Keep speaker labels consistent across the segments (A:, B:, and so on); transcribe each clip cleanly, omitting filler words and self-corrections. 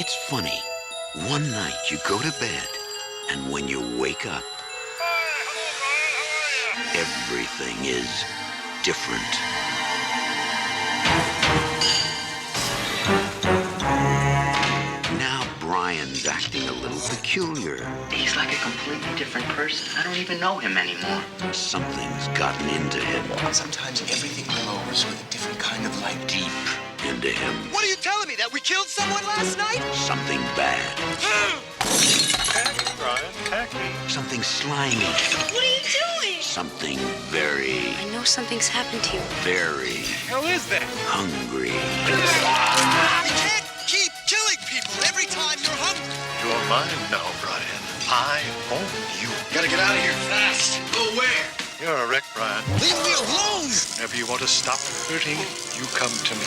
A: It's funny. One night you go to bed, and when you wake up, everything is different. Now Brian's acting a little peculiar.
B: He's like a completely different person. I don't even know him anymore.
A: Something's gotten into him.
C: Sometimes everything glows with a different kind of light.
A: Deep into him.
C: What are you telling me, that we killed someone last night?
A: Something bad.
D: Tacky, Brian, tacky.
A: Something slimy.
E: What are you doing?
A: Something very,
E: I know something's happened to you.
A: very
D: Hell is that?
A: hungry.
C: You can't keep killing people every time you're hungry.
D: You're mine now, Brian. I own you.
C: Gotta get out of here fast. Go where?
D: You're a wreck, Brian.
C: Leave me alone!
D: Whenever you want to stop hurting, you come to me.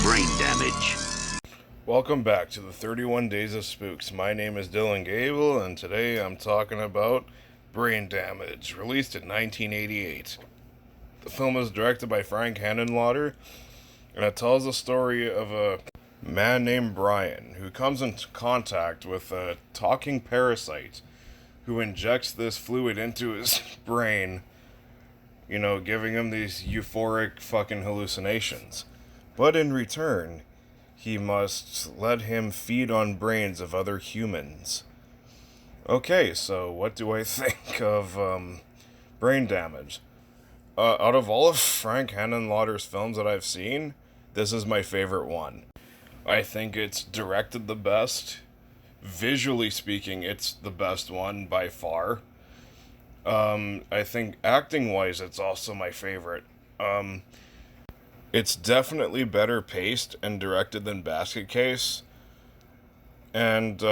A: Brain damage.
F: Welcome back to the 31 Days of Spooks. My name is Dylan Goebel, and today I'm talking about Brain Damage, released in 1988. The film is directed by Frank Henenlotter, and it tells the story of a man named Brian who comes into contact with a talking parasite who injects this fluid into his brain, giving him these euphoric fucking hallucinations. But in return, he must let him feed on brains of other humans. Okay, so what do I think of Brain Damage? Out of all of Frank Henenlotter's films that I've seen, this is my favorite one. I think it's directed the best. Visually speaking, it's the best one by far. I think acting-wise, it's also my favorite. It's definitely better paced and directed than Basket Case. And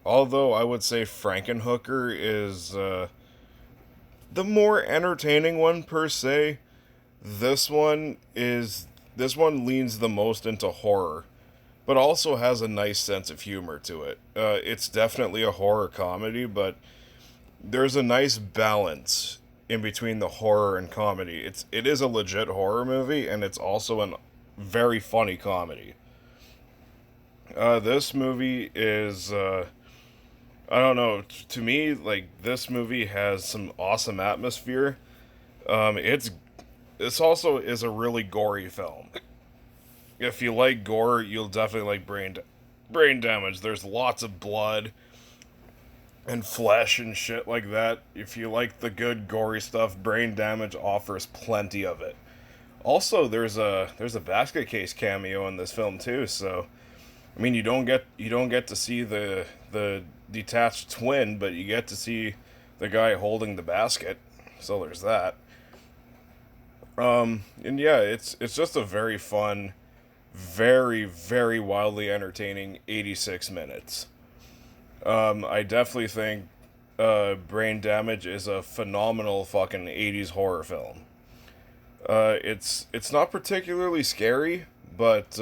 F: although I would say Frankenhooker is the more entertaining one per se, this one leans the most into horror, but also has a nice sense of humor to it. It's definitely a horror comedy, but there's a nice balance in between the horror and comedy. It is a legit horror movie, and it's also a very funny comedy. This movie is, I don't know, to me, this movie has some awesome atmosphere. This also is a really gory film. If you like gore, you'll definitely like Brain Damage. There's lots of blood and flesh and shit like that. If you like the good gory stuff, Brain Damage offers plenty of it. Also, there's a Basket Case cameo in this film too. So, I mean, you don't get to see the detached twin, but you get to see the guy holding the basket. So there's that. And yeah, it's just a very fun, very, very wildly entertaining 86 minutes. I definitely think Brain Damage is a phenomenal fucking 80s horror film. It's not particularly scary, but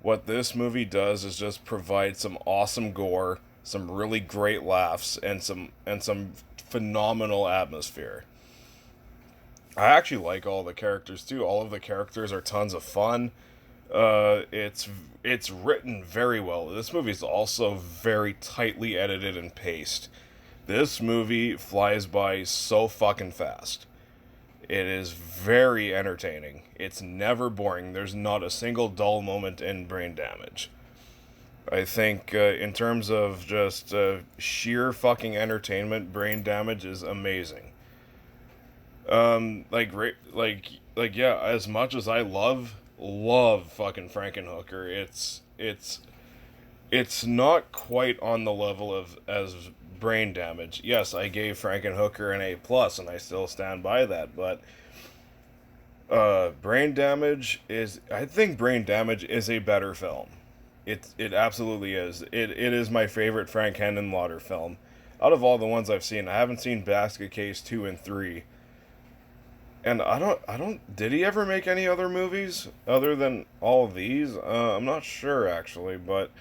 F: what this movie does is just provide some awesome gore, some really great laughs, and some phenomenal atmosphere. I actually like all the characters too. All of the characters are tons of fun. It's written very well. This movie's also very tightly edited and paced. This movie flies by so fucking fast. It is very entertaining. It's never boring. There's not a single dull moment in Brain Damage. I think in terms of just sheer fucking entertainment, Brain Damage is amazing. Yeah, as much as I love fucking Frankenhooker, it's not quite on the level as Brain Damage. Yes, I gave Frankenhooker an A+, and I still stand by that, but I think Brain Damage is a better film. It absolutely is. It is my favorite Frank Henenlotter film. Out of all the ones I've seen, I haven't seen Basket Case 2 and 3. And did he ever make any other movies other than all of these? I'm not sure, actually, but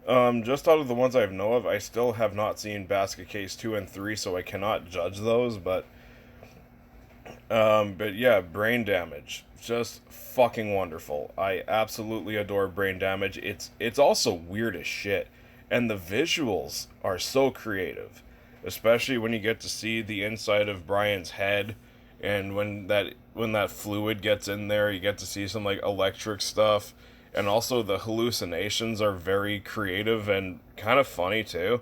F: just out of the ones I know of, I still have not seen Basket Case 2 and 3, so I cannot judge those, but But yeah, Brain Damage, just fucking wonderful. I absolutely adore Brain Damage. It's also weird as shit, and the visuals are so creative, especially when you get to see the inside of Brian's head, and when that fluid gets in there, you get to see some like electric stuff, and also the hallucinations are very creative and kind of funny too.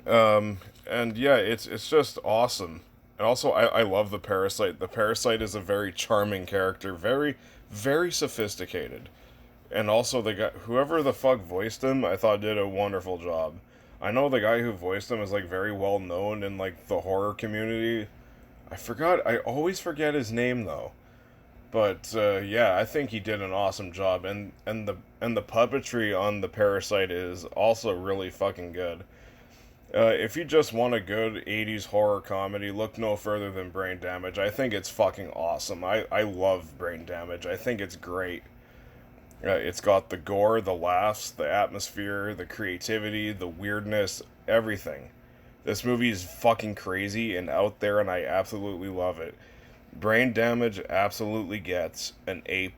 F: And yeah, it's just awesome. And also, I love the Parasite. The Parasite is a very charming character, very, very sophisticated. And also, the guy, whoever the fuck voiced him, I thought did a wonderful job. I know the guy who voiced him is, like, very well known in, like, the horror community. I always forget his name, though. But, yeah, I think he did an awesome job. And the puppetry on the Parasite is also really fucking good. If you just want a good 80s horror comedy, look no further than Brain Damage. I think it's fucking awesome. I love Brain Damage. I think it's great. It's got the gore, the laughs, the atmosphere, the creativity, the weirdness, everything. This movie is fucking crazy and out there, and I absolutely love it. Brain Damage absolutely gets an A+.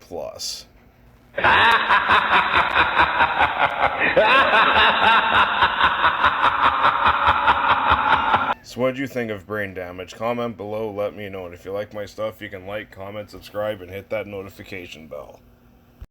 F: So what'd you think of Brain Damage? Comment below, let me know. And if you like my stuff, you can like, comment, subscribe, and hit that notification bell.